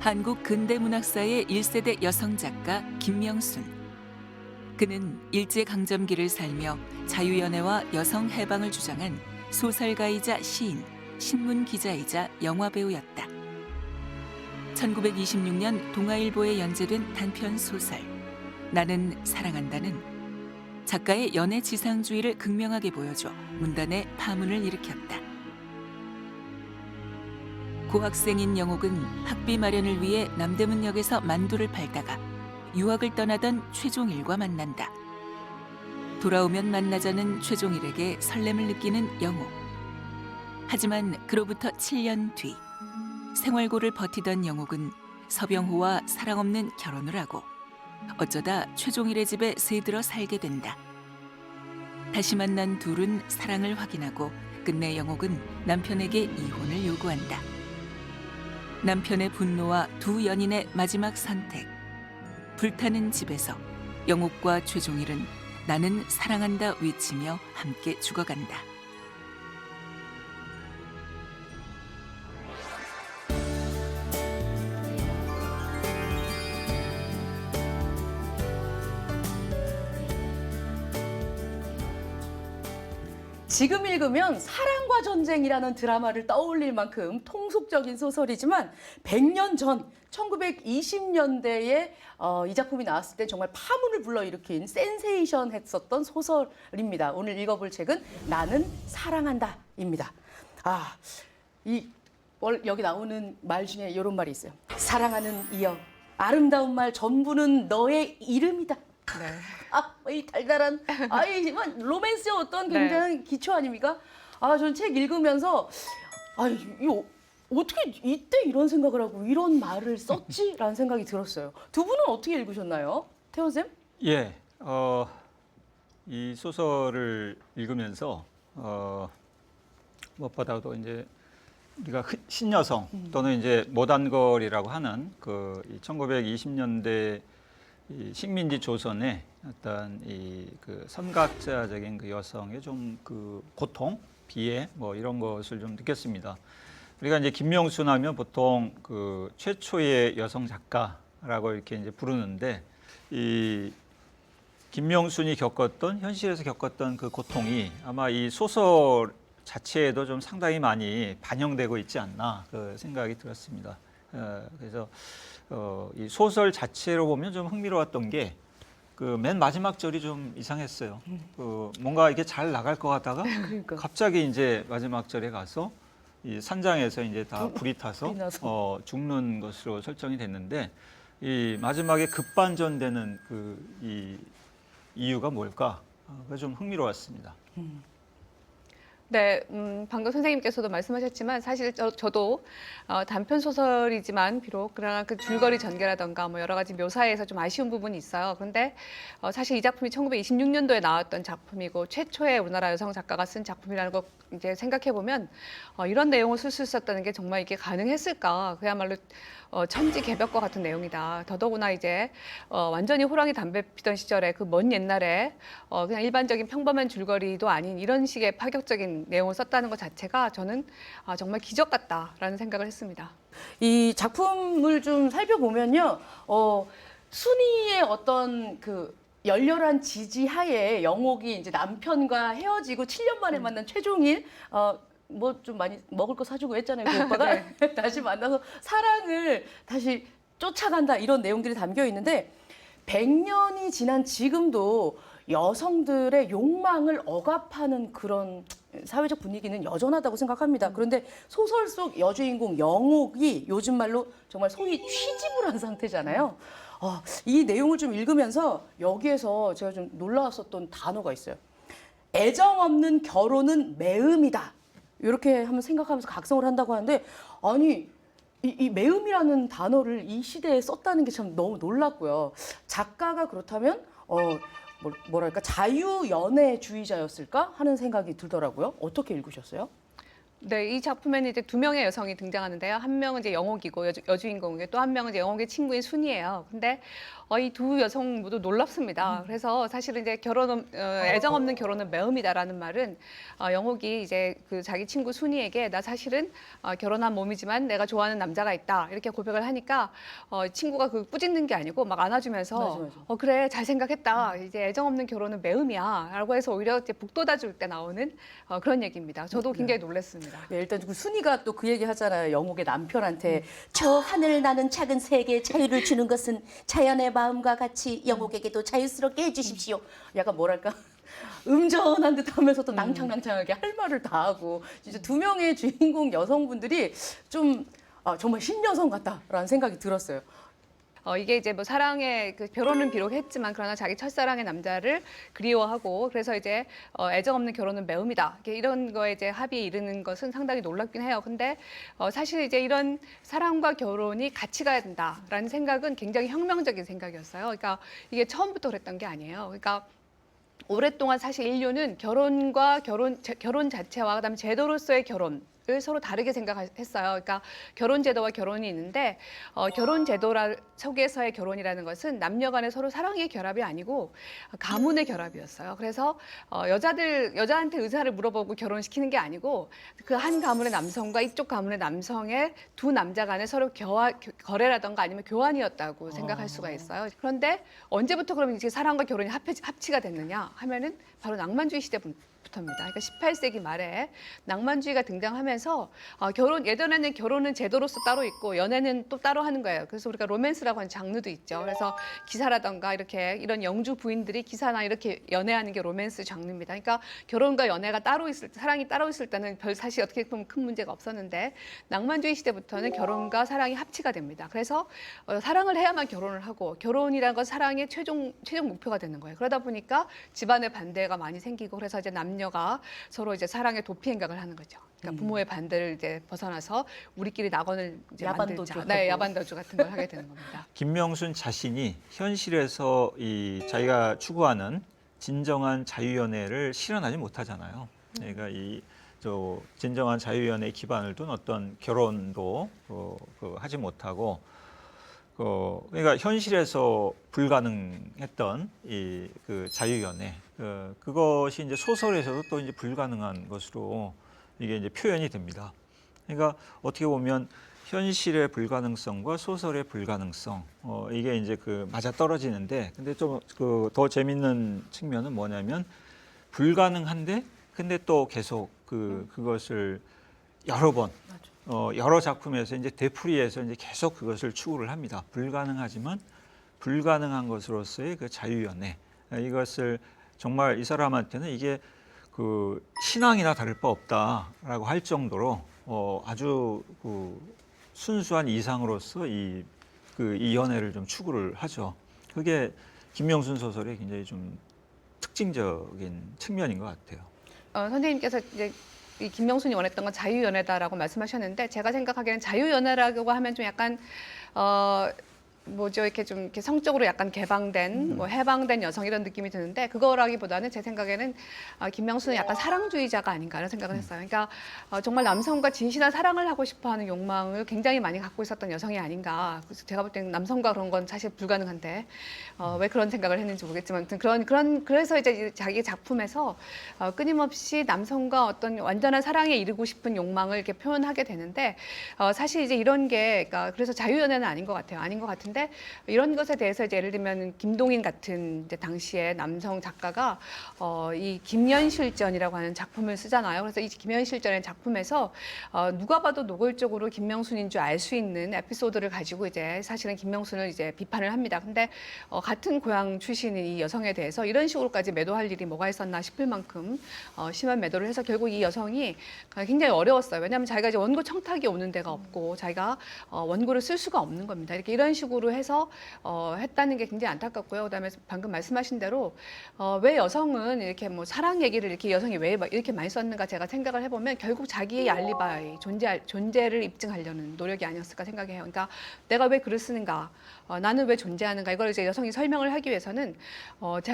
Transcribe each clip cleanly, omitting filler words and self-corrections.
한국 근대문학사의 1세대 여성 작가 김명순. 그는 일제강점기를 살며 자유연애와 여성 해방을 주장한 소설가이자 시인, 신문기자이자 영화배우였다. 1926년 동아일보에 연재된 단편 소설 나는 사랑한다는 작가의 연애 지상주의를 극명하게 보여줘 문단의 파문을 일으켰다. 고학생인 영옥은 학비 마련을 위해 남대문역에서 만두를 팔다가 유학을 떠나던 최종일과 만난다. 돌아오면 만나자는 최종일에게 설렘을 느끼는 영옥. 하지만 그로부터 7년 뒤 생활고를 버티던 영옥은 서병호와 사랑 없는 결혼을 하고 어쩌다 최종일의 집에 새들어 살게 된다. 다시 만난 둘은 사랑을 확인하고 끝내 영옥은 남편에게 이혼을 요구한다. 남편의 분노와 두 연인의 마지막 선택. 불타는 집에서 영옥과 최종일은 나는 사랑한다 외치며 함께 죽어간다. 지금 읽으면 사랑과 전쟁이라는 드라마를 떠올릴 만큼 통속적인 소설이지만 100년 전 1920년대에 이 작품이 나왔을 때 정말 파문을 불러일으킨 센세이션 했었던 소설입니다. 오늘 읽어볼 책은 나는 사랑한다입니다. 여기 나오는 말 중에 이런 말이 있어요. 사랑하는 이여, 아름다운 말 전부는 너의 이름이다. 네. 이 달달한, 이만 로맨스의 어떤 굉장히 기초 아닙니까? 저는 책 읽으면서, 이거 어떻게 이때 이런 생각을 하고 이런 말을 썼지라는 생각이 들었어요. 두 분은 어떻게 읽으셨나요? 태원 쌤? 예, 이 소설을 읽으면서 무엇보다도 이제 우리가 신여성 또는 이제 모단걸이라고 하는 그 1920년대 이 식민지 조선의 어떤 그 선각자적인 그 여성의 좀 그 고통, 비애 뭐 이런 것을 좀 느꼈습니다. 우리가 이제 김명순 하면 보통 그 최초의 여성 작가라고 이렇게 이제 부르는데 이 김명순이 겪었던 현실에서 겪었던 그 고통이 아마 이 소설 자체에도 좀 상당히 많이 반영되고 있지 않나 그 생각이 들었습니다. 그래서 이 소설 자체로 보면 좀 흥미로웠던 게 그 맨 마지막 절이 좀 이상했어요. 뭔가 이게 잘 나갈 것 같다가 그러니까. 갑자기 이제 마지막 절에 가서 이 산장에서 이제 다 불이 타서 죽는 것으로 설정이 됐는데 이 마지막에 급반전되는 이 이유가 뭘까? 그게 좀 흥미로웠습니다. 네, 방금 선생님께서도 말씀하셨지만 사실 저도 단편 소설이지만 비록 그러나 그 줄거리 전개라던가 뭐 여러 가지 묘사에서 좀 아쉬운 부분이 있어요. 그런데 사실 이 작품이 1926년도에 나왔던 작품이고 최초의 우리나라 여성 작가가 쓴 작품이라는 거 이제 생각해 보면 이런 내용을 쓸 수 있었다는 게 정말 이게 가능했을까? 그야말로 천지개벽과 같은 내용이다. 더더구나 이제 완전히 호랑이 담배 피던 시절에 그 먼 옛날에 그냥 일반적인 평범한 줄거리도 아닌 이런 식의 파격적인 내용을 썼다는 것 자체가 저는 정말 기적 같다라는 생각을 했습니다. 이 작품을 좀 살펴보면요, 순이의 어떤 그 열렬한 지지하에 영옥이 이제 남편과 헤어지고 7년 만에 만난 최종일, 뭐 좀 많이 먹을 거 사주고 했잖아요, 그 오빠가. 네. 다시 만나서 사랑을 다시 쫓아간다 이런 내용들이 담겨 있는데 100년이 지난 지금도 여성들의 욕망을 억압하는 그런 사회적 분위기는 여전하다고 생각합니다. 그런데 소설 속 여주인공 영옥이 요즘 말로 정말 소위 취집을 한 상태잖아요. 이 내용을 좀 읽으면서 여기에서 제가 좀 놀라웠었던 단어가 있어요. 애정 없는 결혼은 매음이다. 이렇게 한번 생각하면서 각성을 한다고 하는데, 아니 이 매음이라는 단어를 이 시대에 썼다는 게 참 너무 놀랐고요. 작가가 그렇다면 뭐랄까 자유연애주의자였을까 하는 생각이 들더라고요. 어떻게 읽으셨어요? 네, 이 작품에는 이제 두 명의 여성이 등장하는데요. 한 명은 이제 영옥이고 여주인공이고 또 한 명은 이제 영옥의 친구인 순이에요. 근데 이 두 여성 모두 놀랍습니다. 그래서 사실은 이제 애정 없는 결혼은 매음이다라는 말은 영옥이 이제 그 자기 친구 순이에게 나 사실은 결혼한 몸이지만 내가 좋아하는 남자가 있다 이렇게 고백을 하니까 친구가 그 꾸짖는 게 아니고 막 안아주면서 맞아. 그래 잘 생각했다. 이제 애정 없는 결혼은 매음이야라고 해서 오히려 이제 북돋아줄 때 나오는 그런 얘기입니다. 저도 굉장히 놀랐습니다. 네, 일단 그 순이가 또 그 얘기 하잖아요. 영옥의 남편한테 저 하늘 나는 작은 세계에 자유를 주는 것은 자연의 마음과 같이 영옥에게도 자유스럽게 해주십시오. 약간 뭐랄까 음전한 듯하면서도 낭창낭창하게 할 말을 다 하고 진짜 두 명의 주인공 여성분들이 좀 정말 신여성 같다라는 생각이 들었어요. 이게 이제 뭐 사랑의 그 결혼은 비록 했지만 그러나 자기 첫사랑의 남자를 그리워하고 그래서 이제 애정 없는 결혼은 매음이다. 이런 거에 이제 합의에 이르는 것은 상당히 놀랍긴 해요. 근데 사실 이제 이런 사랑과 결혼이 같이 가야 된다라는 생각은 굉장히 혁명적인 생각이었어요. 그러니까 이게 처음부터 그랬던 게 아니에요. 그러니까 오랫동안 사실 인류는 결혼과 결혼 자체와 그다음에 제도로서의 결혼을 서로 다르게 생각했어요. 그러니까 결혼 제도와 결혼이 있는데 결혼 제도 속에서의 결혼이라는 것은 남녀 간의 서로 사랑의 결합이 아니고 가문의 결합이었어요. 그래서 여자한테 의사를 물어보고 결혼시키는 게 아니고 그 한 가문의 남성과 이쪽 가문의 남성의 두 남자 간의 서로 거래라던가 아니면 교환이었다고 생각할 수가 있어요. 그런데 언제부터 그러면 이제 사랑과 결혼이 합치가 됐느냐 하면은 바로 낭만주의 시대부터입니다. 그러니까 18세기 말에 낭만주의가 등장하면서 예전에는 결혼은 제도로서 따로 있고 연애는 또 따로 하는 거예요. 그래서 우리가 로맨스라고 하는 장르도 있죠. 그래서 기사라던가 이렇게 이런 영주 부인들이 기사나 이렇게 연애하는 게 로맨스 장르입니다. 그러니까 결혼과 연애가 사랑이 따로 있을 때는 별 사실 어떻게 보면 큰 문제가 없었는데 낭만주의 시대부터는 결혼과 사랑이 합치가 됩니다. 그래서 사랑을 해야만 결혼을 하고 결혼이라는 건 사랑의 최종 목표가 되는 거예요. 그러다 보니까 집안의 반대가 많이 생기고 그래서 이제 남녀가 서로 이제 사랑의 도피 행각을 하는 거죠. 그러니까 부모의 반대를 이제 벗어나서 우리끼리 낙원을 이제 야반도주 만들자. 네, 야반도주 같은 걸 하게 되는 겁니다. 김명순 자신이 현실에서 자기가 추구하는 진정한 자유연애를 실현하지 못하잖아요. 그러니까 진정한 자유연애 기반을 둔 어떤 결혼도 하지 못하고 그러니까 현실에서 불가능했던 그 자유연애 그것이 이제 소설에서도 또 이제 불가능한 것으로 이게 이제 표현이 됩니다. 그러니까 어떻게 보면 현실의 불가능성과 소설의 불가능성 이게 이제 맞아 떨어지는데 근데 좀 더 재밌는 측면은 뭐냐면 불가능한데 근데 또 계속 그것을 여러 번 여러 작품에서 이제 되풀이해서 이제 계속 그것을 추구를 합니다. 불가능하지만 불가능한 것으로서의 그 자유연애 이것을 정말 이 사람한테는 이게 신앙이나 다를 바 없다라고 할 정도로 아주 순수한 이상으로서 이 연애를 좀 추구를 하죠. 그게 김명순 소설의 굉장히 좀 특징적인 측면인 것 같아요. 선생님께서 이제 이 김명순이 원했던 건 자유연애다라고 말씀하셨는데 제가 생각하기에는 자유연애라고 하면 좀 약간 이렇게 좀 이렇게 성적으로 약간 개방된, 해방된 여성 이런 느낌이 드는데 그거라기보다는 제 생각에는 김명순은 약간 사랑주의자가 아닌가라는 생각을 했어요. 그러니까 정말 남성과 진실한 사랑을 하고 싶어하는 욕망을 굉장히 많이 갖고 있었던 여성이 아닌가. 그래서 제가 볼 때는 남성과 그런 건 사실 불가능한데 왜 그런 생각을 했는지 모르겠지만 그래서 이제 자기 작품에서 끊임없이 남성과 어떤 완전한 사랑에 이르고 싶은 욕망을 이렇게 표현하게 되는데 사실 이제 이런 게 그러니까 그래서 자유연애는 아닌 것 같아요. 아닌 것 같은데. 이런 것에 대해서 이제 예를 들면 김동인 같은 이제 당시에 남성 작가가 이 김연실전이라고 하는 작품을 쓰잖아요. 그래서 이 김연실전의 작품에서 누가 봐도 노골적으로 김명순인 줄 알 수 있는 에피소드를 가지고 이제 사실은 김명순을 이제 비판을 합니다. 근데 같은 고향 출신인 이 여성에 대해서 이런 식으로까지 매도할 일이 뭐가 있었나 싶을 만큼 심한 매도를 해서 결국 이 여성이 굉장히 어려웠어요. 왜냐하면 자기가 이제 원고 청탁이 오는 데가 없고 자기가 원고를 쓸 수가 없는 겁니다. 이런 식으로 해서 했다는 게 굉장히 안타깝고요. 그다음에 방금 말씀하신 대로 왜 여성은 이렇게 뭐 사랑 얘기를 이렇게 여성이 왜 이렇게 많이 썼는가 제가 생각을 해보면 결국 자기의 알리바이 존재를 입증하려는 노력이 아니었을까 생각해요. 그러니까 내가 왜 글을 쓰는가, 나는 왜 존재하는가 이걸 이제 여성이 설명을 하기 위해서는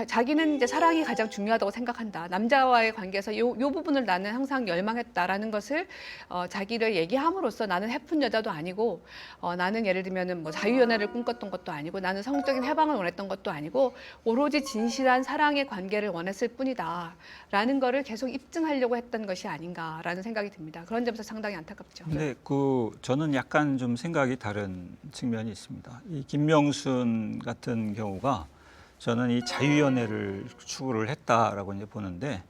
자기는 이제 사랑이 가장 중요하다고 생각한다. 남자와의 관계에서 요 부분을 나는 항상 열망했다라는 것을 자기를 얘기함으로써 나는 해픈 여자도 아니고 나는 예를 들면은 뭐 자유연애를 꿈꿨던 것도 아니고 나는 성적인 해방을 원했던 것도 아니고 오로지 진실한 사랑의 관계를 원했을 뿐이다라는 거를 계속 입증하려고 했던 것이 아닌가라는 생각이 듭니다. 그런 점에서 상당히 안타깝죠. 근데 저는 약간 좀 생각이 다른 측면이 있습니다. 이 김명순 같은 경우가 저는 이 자유연애를 추구를 했다라고 이제 보는데,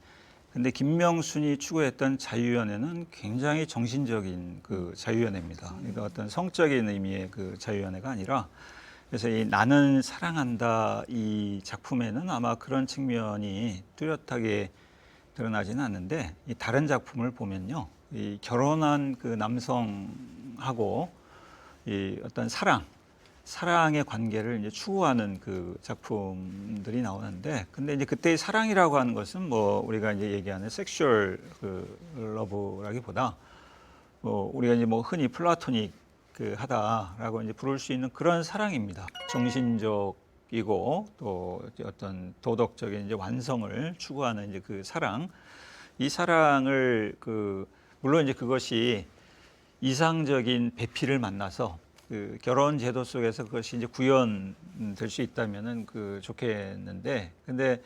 근데 김명순이 추구했던 자유연애는 굉장히 정신적인 그 자유연애입니다. 그러니까 어떤 성적인 의미의 그 자유연애가 아니라, 그래서 이 나는 사랑한다 이 작품에는 아마 그런 측면이 뚜렷하게 드러나지는 않는데, 이 다른 작품을 보면요, 이 결혼한 그 남성하고 이 어떤 사랑의 관계를 이제 추구하는 그 작품들이 나오는데, 근데 이제 그때의 사랑이라고 하는 것은 뭐 우리가 이제 얘기하는 섹슈얼 그 러브라기보다 뭐 우리가 이제 뭐 흔히 플라토닉 그 하다라고 이제 부를 수 있는 그런 사랑입니다. 정신적이고 또 어떤 도덕적인 이제 완성을 추구하는 이제 그 사랑, 이 사랑을 물론 이제 그것이 이상적인 배필을 만나서 그 결혼 제도 속에서 그것이 이제 구현될 수 있다면은 좋겠는데, 근데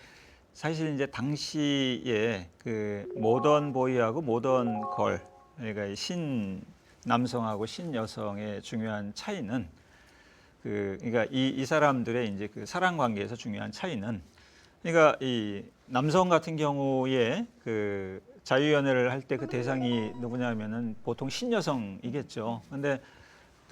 사실 이제 당시에 그 모던 보이하고 모던 걸, 그러니까 이 신 남성하고 신 여성의 중요한 차이는 그러니까 이 사람들의 이제 그 사랑 관계에서 중요한 차이는, 그러니까 이 남성 같은 경우에 그 자유연애를 할 때 그 대상이 누구냐면은 보통 신여성이겠죠. 근데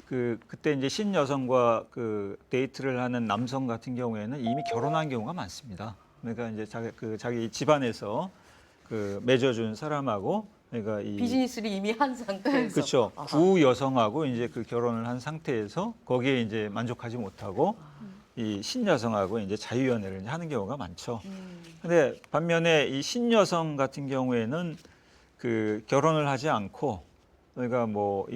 그때 이제 신여성과 그 데이트를 하는 남성 같은 경우에는 이미 결혼한 경우가 많습니다. 그러니까 이제 자기 집안에서 그 맺어준 사람하고, 그러니까 이 비즈니스를 이미 한 상태에서. 그렇죠. 아하. 구 여성하고 이제 그 결혼을 한 상태에서 거기에 이제 만족하지 못하고 이 신여성하고 이제 자유연애를 하는 경우가 많죠. 근데 반면에 이 신여성 같은 경우에는 그 결혼을 하지 않고, 그러니까 뭐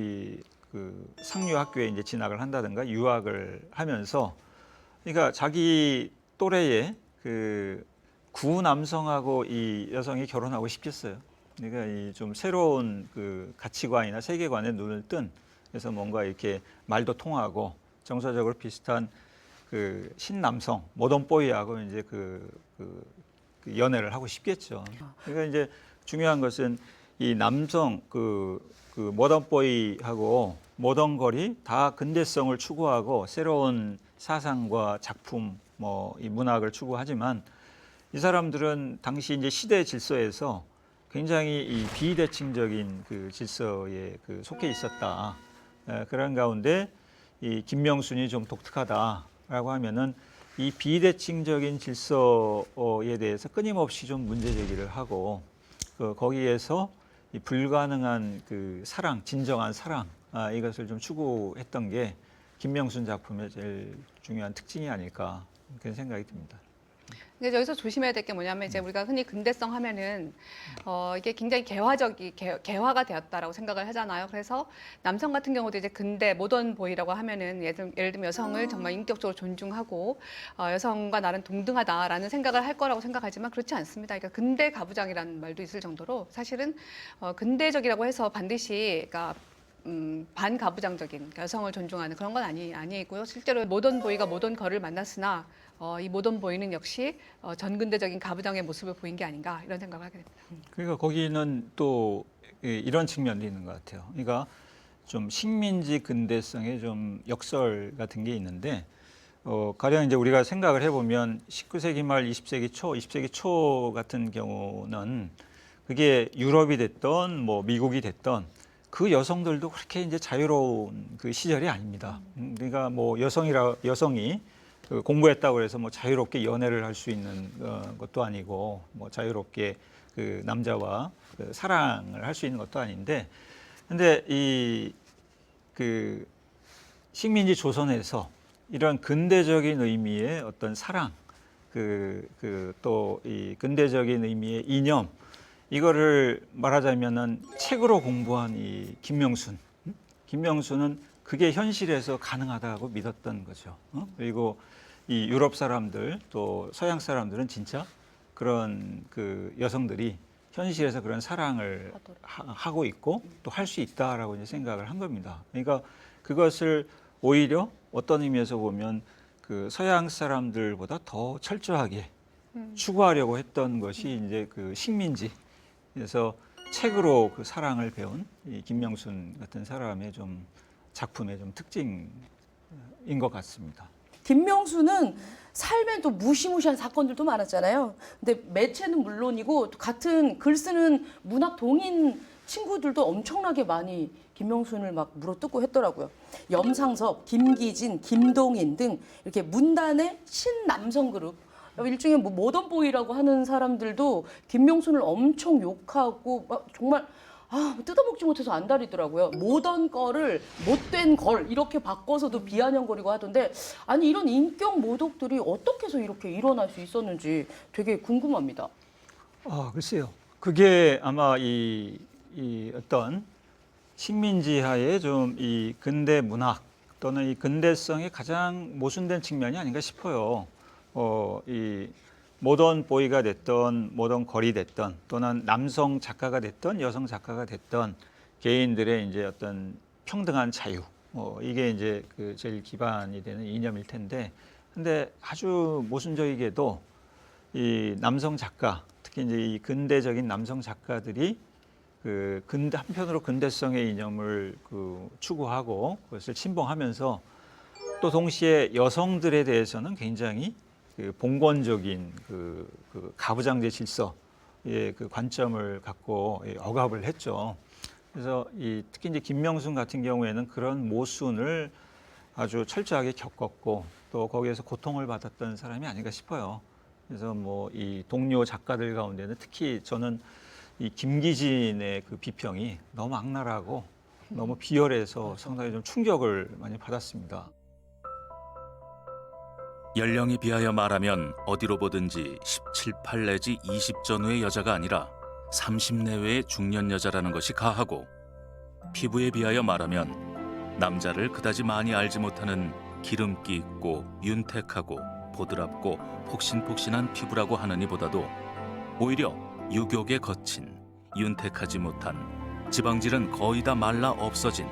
그 상류 학교에 이제 진학을 한다든가 유학을 하면서, 그러니까 자기 또래의 그 구 남성하고 이 여성이 결혼하고 싶겠어요. 그러니까 이 좀 새로운 그 가치관이나 세계관에 눈을 뜬, 그래서 뭔가 이렇게 말도 통하고 정서적으로 비슷한 그 신남성 모던 보이하고 이제 그 연애를 하고 싶겠죠. 그러니까 이제 중요한 것은 이 남성 그 모던 보이하고 모던 걸이 다 근대성을 추구하고 새로운 사상과 작품 뭐 이 문학을 추구하지만, 이 사람들은 당시 이제 시대 질서에서 굉장히 이 비대칭적인 그 질서에 속해 있었다. 그런 가운데 이 김명순이 좀 독특하다라고 하면은 이 비대칭적인 질서에 대해서 끊임없이 좀 문제 제기를 하고, 거기에서 이 불가능한 그 사랑, 진정한 사랑, 이것을 좀 추구했던 게 김명순 작품의 제일 중요한 특징이 아닐까, 그런 생각이 듭니다. 근데 여기서 조심해야 될 게 뭐냐면 이제 우리가 흔히 근대성 하면은 이게 굉장히 개화가 되었다라고 생각을 하잖아요. 그래서 남성 같은 경우도 이제 근대 모던 보이라고 하면은 예를 들면 여성을 정말 인격적으로 존중하고 여성과 나는 동등하다라는 생각을 할 거라고 생각하지만 그렇지 않습니다. 그러니까 근대 가부장이라는 말도 있을 정도로 사실은 근대적이라고 해서 반드시 그러니까 반가부장적인 그러니까 여성을 존중하는 그런 건 아니고요. 실제로 모던 보이가 모던 걸을 만났으나 이 모던 보이는 역시 전근대적인 가부장의 모습을 보인 게 아닌가 이런 생각을 하게 됩니다. 그러니까 거기는 또 이런 측면도 있는 것 같아요. 그러니까 좀 식민지 근대성의 좀 역설 같은 게 있는데, 가령 이제 우리가 생각을 해보면 19세기 말 20세기 초 같은 경우는 그게 유럽이 됐던 뭐 미국이 됐던 그 여성들도 그렇게 이제 자유로운 그 시절이 아닙니다. 그러니까 뭐 여성이 그 공부했다고 해서 뭐 자유롭게 연애를 할 수 있는 것도 아니고, 뭐 자유롭게 그 남자와 그 사랑을 할 수 있는 것도 아닌데, 근데 그 식민지 조선에서 이런 근대적인 의미의 어떤 사랑, 또 이 근대적인 의미의 이념, 이거를 말하자면은 책으로 공부한 이 김명순은 그게 현실에서 가능하다고 믿었던 거죠. 그리고 이 유럽 사람들 또 서양 사람들은 진짜 그런 그 여성들이 현실에서 그런 사랑을 하고 있고 또 할 수 있다라고 이제 생각을 한 겁니다. 그러니까 그것을 오히려 어떤 의미에서 보면 그 서양 사람들보다 더 철저하게 추구하려고 했던 것이 이제 그 식민지. 그래서 책으로 그 사랑을 배운 이 김명순 같은 사람의 좀 작품의 좀 특징인 것 같습니다. 김명수는 삶에 또 무시무시한 사건들도 많았잖아요. 근데 매체는 물론이고 또 같은 글 쓰는 문학 동인 친구들도 엄청나게 많이 김명순을 막 물어뜯고 했더라고요. 염상섭, 김기진, 김동인 등 이렇게 문단의 신남성 그룹, 일종의 뭐 모던보이라고 하는 사람들도 김명순을 엄청 욕하고 막 정말 뜯어먹지 못해서 안달이더라고요. 모던 거를 못된 걸 이렇게 바꿔서도 비아냥거리고 하던데, 아니 이런 인격 모독들이 어떻게 해서 이렇게 일어날 수 있었는지 되게 궁금합니다. 글쎄요. 그게 아마 이 어떤 식민지하에 좀 이 근대 문학 또는 이 근대성의 가장 모순된 측면이 아닌가 싶어요. 이 모던 보이가 됐던 모던 걸이 됐던 또는 남성 작가가 됐던 여성 작가가 됐던 개인들의 이제 어떤 평등한 자유, 이게 이제 그 제일 기반이 되는 이념일 텐데, 근데 아주 모순적이게도 이 남성 작가, 특히 이제 이 근대적인 남성 작가들이 그 한편으로 근대성의 이념을 그 추구하고 그것을 침봉하면서 또 동시에 여성들에 대해서는 굉장히 그 봉건적인 그 가부장제 질서의 그 관점을 갖고 억압을 했죠. 그래서 특히 이제 김명순 같은 경우에는 그런 모순을 아주 철저하게 겪었고 또 거기에서 고통을 받았던 사람이 아닌가 싶어요. 그래서 뭐 이 동료 작가들 가운데는 특히 저는 이 김기진의 그 비평이 너무 악랄하고 너무 비열해서 상당히 좀 충격을 많이 받았습니다. 연령에 비하여 말하면 어디로 보든지 17, 8 내지 20 전후의 여자가 아니라 30 내외의 중년 여자라는 것이 가하고, 피부에 비하여 말하면 남자를 그다지 많이 알지 못하는 기름기 있고 윤택하고 보드랍고 폭신폭신한 피부라고 하느니보다도 오히려 유격에 거친 윤택하지 못한 지방질은 거의 다 말라 없어진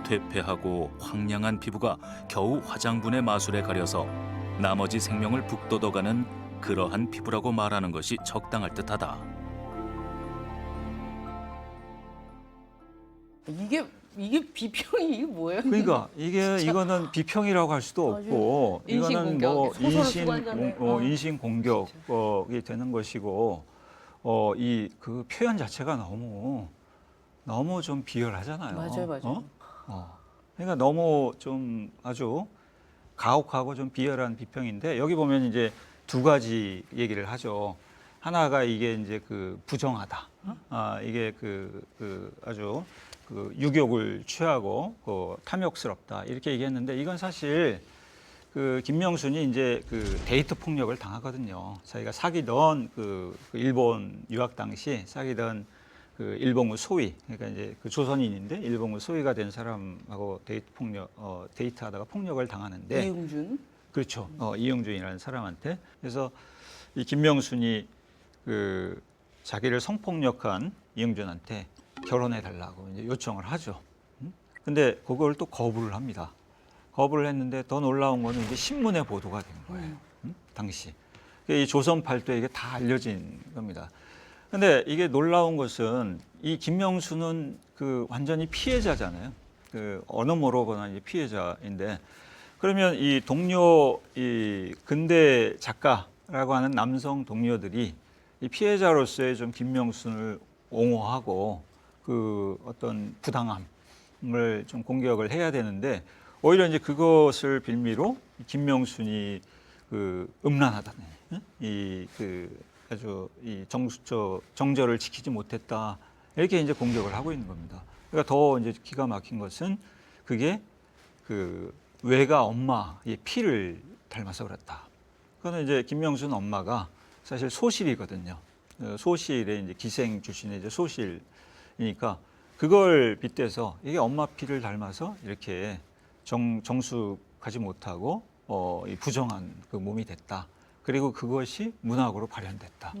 퇴폐하고 황량한 피부가 겨우 화장분의 마술에 가려서 나머지 생명을 북돋워가는 그러한 피부라고 말하는 것이 적당할 듯하다. 이게 비평이 이게 뭐예요? 그러니까 이거는 비평이라고 할 수도 없고, 이거는 뭐 인신 공격이 되는 것이고, 이 그 표현 자체가 너무 좀 비열하잖아요. 맞아요. 그러니까 너무 좀 아주 가혹하고 좀 비열한 비평인데, 여기 보면 이제 두 가지 얘기를 하죠. 하나가 이게 이제 그 부정하다. 이게 그 아주 그 유격을 취하고 탐욕스럽다 이렇게 얘기했는데, 이건 사실 그 김명순이 이제 그 데이트 폭력을 당하거든요. 자기가 사귀던 그 일본 유학 당시 사귀던 그 일본군 소위, 그러니까 이제 그 조선인인데 일본군 소위가 된 사람하고 데이트하다가 폭력을 당하는데, 이응준. 그렇죠. 이응준이라는 사람한테. 그래서 이 김명순이 그 자기를 성폭력한 이응준한테 결혼해 달라고 이제 요청을 하죠. 근데 그걸 또 거부를 합니다. 거부를 했는데 더 놀라운 거는 이제 신문에 보도가 된 거예요. 당시. 이 조선 팔도에 이게 다 알려진 겁니다. 근데 이게 놀라운 것은 이 김명수는 그 완전히 피해자잖아요. 그 어느 모로거나 이제 피해자인데, 그러면 이 동료 이 근대 작가라고 하는 남성 동료들이 이 피해자로서의 좀 김명순을 옹호하고 그 어떤 부당함을 좀 공격을 해야 되는데, 오히려 이제 그것을 빌미로 김명순이 그 음란하다네, 아주 이 정절을 지키지 못했다 이렇게 이제 공격을 하고 있는 겁니다. 그러니까 더 이제 기가 막힌 것은 그게 그 외가 엄마의 피를 닮아서 그렇다. 그거는 이제 김명순 엄마가 사실 소실이거든요. 소실의 이제 기생 출신의 이제 소실이니까 그걸 빗대서 이게 엄마 피를 닮아서 이렇게 정숙하지 못하고 이 부정한 그 몸이 됐다. 그리고 그것이 문학으로 발현됐다.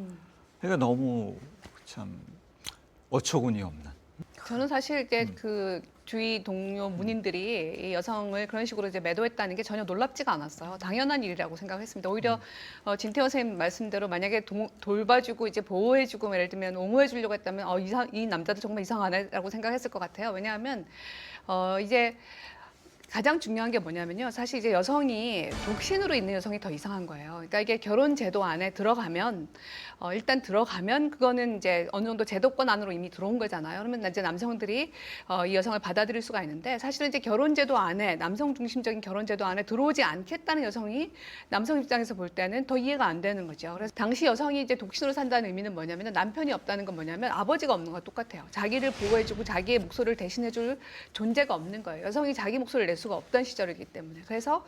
그러니까 너무 참 어처구니 없는. 저는 사실 이제 그 주위 동료 문인들이 이 여성을 그런 식으로 이제 매도했다는 게 전혀 놀랍지가 않았어요. 당연한 일이라고 생각했습니다. 오히려 진태원 선생님 말씀대로 만약에 돌봐주고 이제 보호해주고 예를 들면 옹호해주려고 했다면 이 남자도 정말 이상하네라고 생각했을 것 같아요. 왜냐하면 이제 가장 중요한 게 뭐냐면요. 사실 이제 여성이 독신으로 있는 여성이 더 이상한 거예요. 그러니까 이게 결혼 제도 안에 들어가면 일단 들어가면 그거는 이제 어느 정도 제도권 안으로 이미 들어온 거잖아요. 그러면 이제 남성들이 이 여성을 받아들일 수가 있는데 사실은 이제 결혼 제도 안에 남성 중심적인 결혼 제도 안에 들어오지 않겠다는 여성이 남성 입장에서 볼 때는 더 이해가 안 되는 거죠. 그래서 당시 여성이 이제 독신으로 산다는 의미는 뭐냐면 남편이 없다는 건 뭐냐면 아버지가 없는 거와 똑같아요. 자기를 보호해주고 자기의 목소리를 대신해줄 존재가 없는 거예요. 여성이 자기 목소리를 낼 수가 없던 시절이기 때문에. 그래서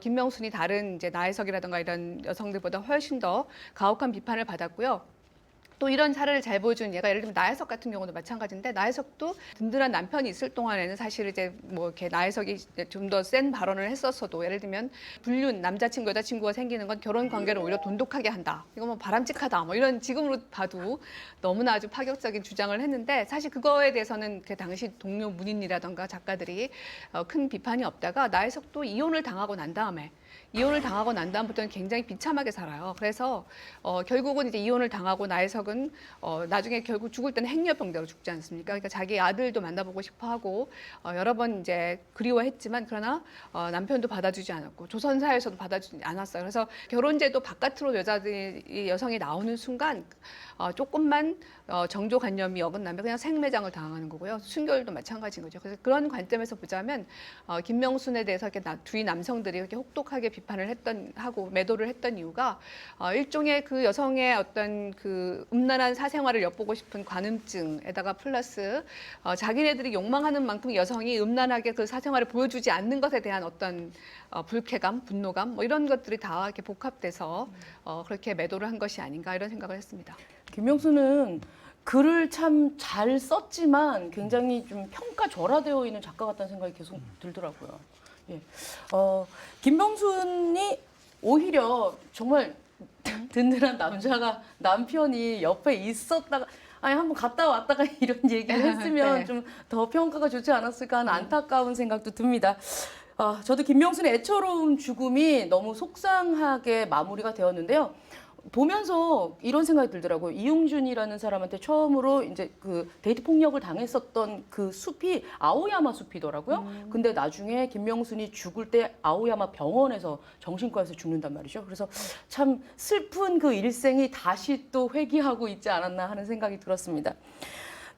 김명순이 다른 이제 나혜석이라든가 이런 여성들보다 훨씬 더 가혹한 비판을 받았고요. 또 이런 사례를 잘 보여주는 예가 예를 들면 나혜석 같은 경우도 마찬가지인데 나혜석도 든든한 남편이 있을 동안에는 사실 이제 뭐 이렇게 나혜석이 좀 더 센 발언을 했었어도 예를 들면 불륜 남자친구 여자친구가 생기는 건 결혼 관계를 오히려 돈독하게 한다. 이거 뭐 바람직하다. 뭐 이런 지금으로 봐도 너무나 아주 파격적인 주장을 했는데 사실 그거에 대해서는 그 당시 동료 문인이라던가 작가들이 큰 비판이 없다가 나혜석도 이혼을 당하고 난 다음부터는 굉장히 비참하게 살아요. 그래서 결국은 이제 이혼을 당하고 나혜석은 나중에 결국 죽을 때는 행여병대로 죽지 않습니까? 그러니까 자기 아들도 만나보고 싶어하고 여러 번 이제 그리워했지만 그러나 남편도 받아주지 않았고 조선 사회에서도 받아주지 않았어요. 그래서 결혼제도 바깥으로 여성이 나오는 순간 조금만 정조관념이 어긋나면 그냥 생매장을 당하는 거고요. 순결도 마찬가지인 거죠. 그래서 그런 관점에서 보자면 김명순에 대해서 이렇게 주위 남성들이 이렇게 혹독하게 비판을 하고 매도를 했던 이유가 일종의 그 여성의 어떤 그 음란한 사생활을 엿보고 싶은 관음증에다가 플러스 자기네들이 욕망하는 만큼 여성이 음란하게 그 사생활을 보여주지 않는 것에 대한 어떤 불쾌감, 분노감 뭐 이런 것들이 다 이렇게 복합돼서 그렇게 매도를 한 것이 아닌가 이런 생각을 했습니다. 김명수는 글을 참 잘 썼지만 굉장히 좀 평가절하되어 있는 작가 같다는 생각이 계속 들더라고요. 예. 김명순이 오히려 정말 든든한 남편이 옆에 있었다가 아니 한번 갔다 왔다가 이런 얘기를 했으면 네. 좀 더 평가가 좋지 않았을까 하는 안타까운 생각도 듭니다. 저도 김명순의 애처로운 죽음이 너무 속상하게 마무리가 되었는데요. 보면서 이런 생각이 들더라고요. 이용준이라는 사람한테 처음으로 이제 그 데이트 폭력을 당했었던 그 숲이 아오야마 숲이더라고요. 근데 나중에 김명순이 죽을 때 아오야마 병원에서 정신과에서 죽는단 말이죠. 그래서 참 슬픈 그 일생이 다시 또 회귀하고 있지 않았나 하는 생각이 들었습니다.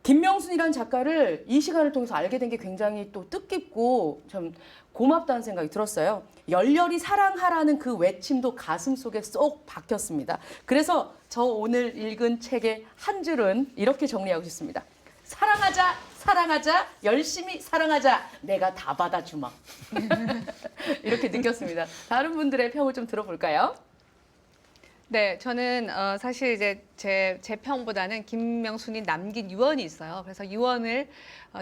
김명순이라는 작가를 이 시간을 통해서 알게 된 게 굉장히 또 뜻깊고 참 고맙다는 생각이 들었어요. 열렬히 사랑하라는 그 외침도 가슴 속에 쏙 박혔습니다. 그래서 저 오늘 읽은 책의 한 줄은 이렇게 정리하고 싶습니다. 사랑하자, 사랑하자, 열심히 사랑하자. 내가 다 받아주마. 이렇게 느꼈습니다. 다른 분들의 평을 좀 들어볼까요? 네, 저는 사실 이제 제 평보다는 김명순이 남긴 유언이 있어요. 그래서 유언을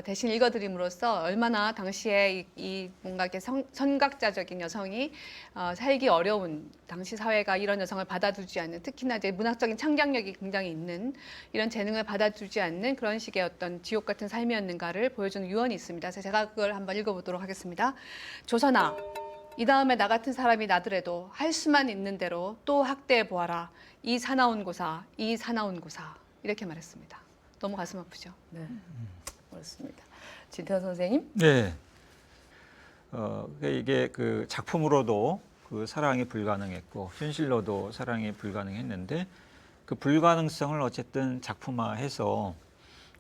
대신 읽어드림으로써 얼마나 당시에 이 뭔가 이렇게 선각자적인 여성이 살기 어려운 당시 사회가 이런 여성을 받아주지 않는, 특히나 이제 문학적인 창작력이 굉장히 있는 이런 재능을 받아주지 않는 그런 식의 어떤 지옥 같은 삶이었는가를 보여주는 유언이 있습니다. 그래서 제가 그걸 한번 읽어보도록 하겠습니다. 조선아. 이 다음에 나 같은 사람이 나더라도 할 수만 있는 대로 또 학대해 보아라. 이 사나운 고사, 이 사나운 고사. 이렇게 말했습니다. 너무 가슴 아프죠. 네, 그렇습니다. 진태원 선생님? 네. 이게 그 작품으로도 그 사랑이 불가능했고 현실로도 사랑이 불가능했는데 그 불가능성을 어쨌든 작품화해서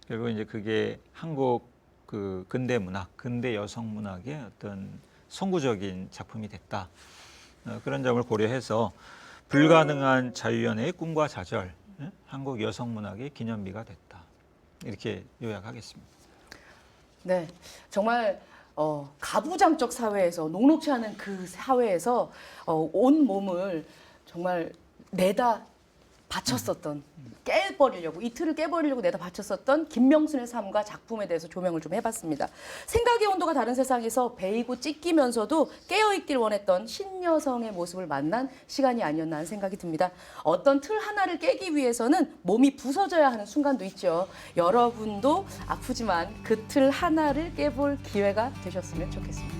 결국 이제 그게 한국 그 근대 문학, 근대 여성 문학의 어떤 선구적인 작품이 됐다. 그런 점을 고려해서 불가능한 자유연애의 꿈과 좌절, 한국 여성 문학의 기념비가 됐다. 이렇게 요약하겠습니다. 네, 정말 가부장적 사회에서 녹록치 않은 그 사회에서 온 몸을 정말 내다 바쳤었던 깨버리려고 이 틀을 깨버리려고 내다 바쳤었던 김명순의 삶과 작품에 대해서 조명을 좀 해봤습니다. 생각의 온도가 다른 세상에서 베이고 찢기면서도 깨어있길 원했던 신여성의 모습을 만난 시간이 아니었나 하는 생각이 듭니다. 어떤 틀 하나를 깨기 위해서는 몸이 부서져야 하는 순간도 있죠. 여러분도 아프지만 그 틀 하나를 깨볼 기회가 되셨으면 좋겠습니다.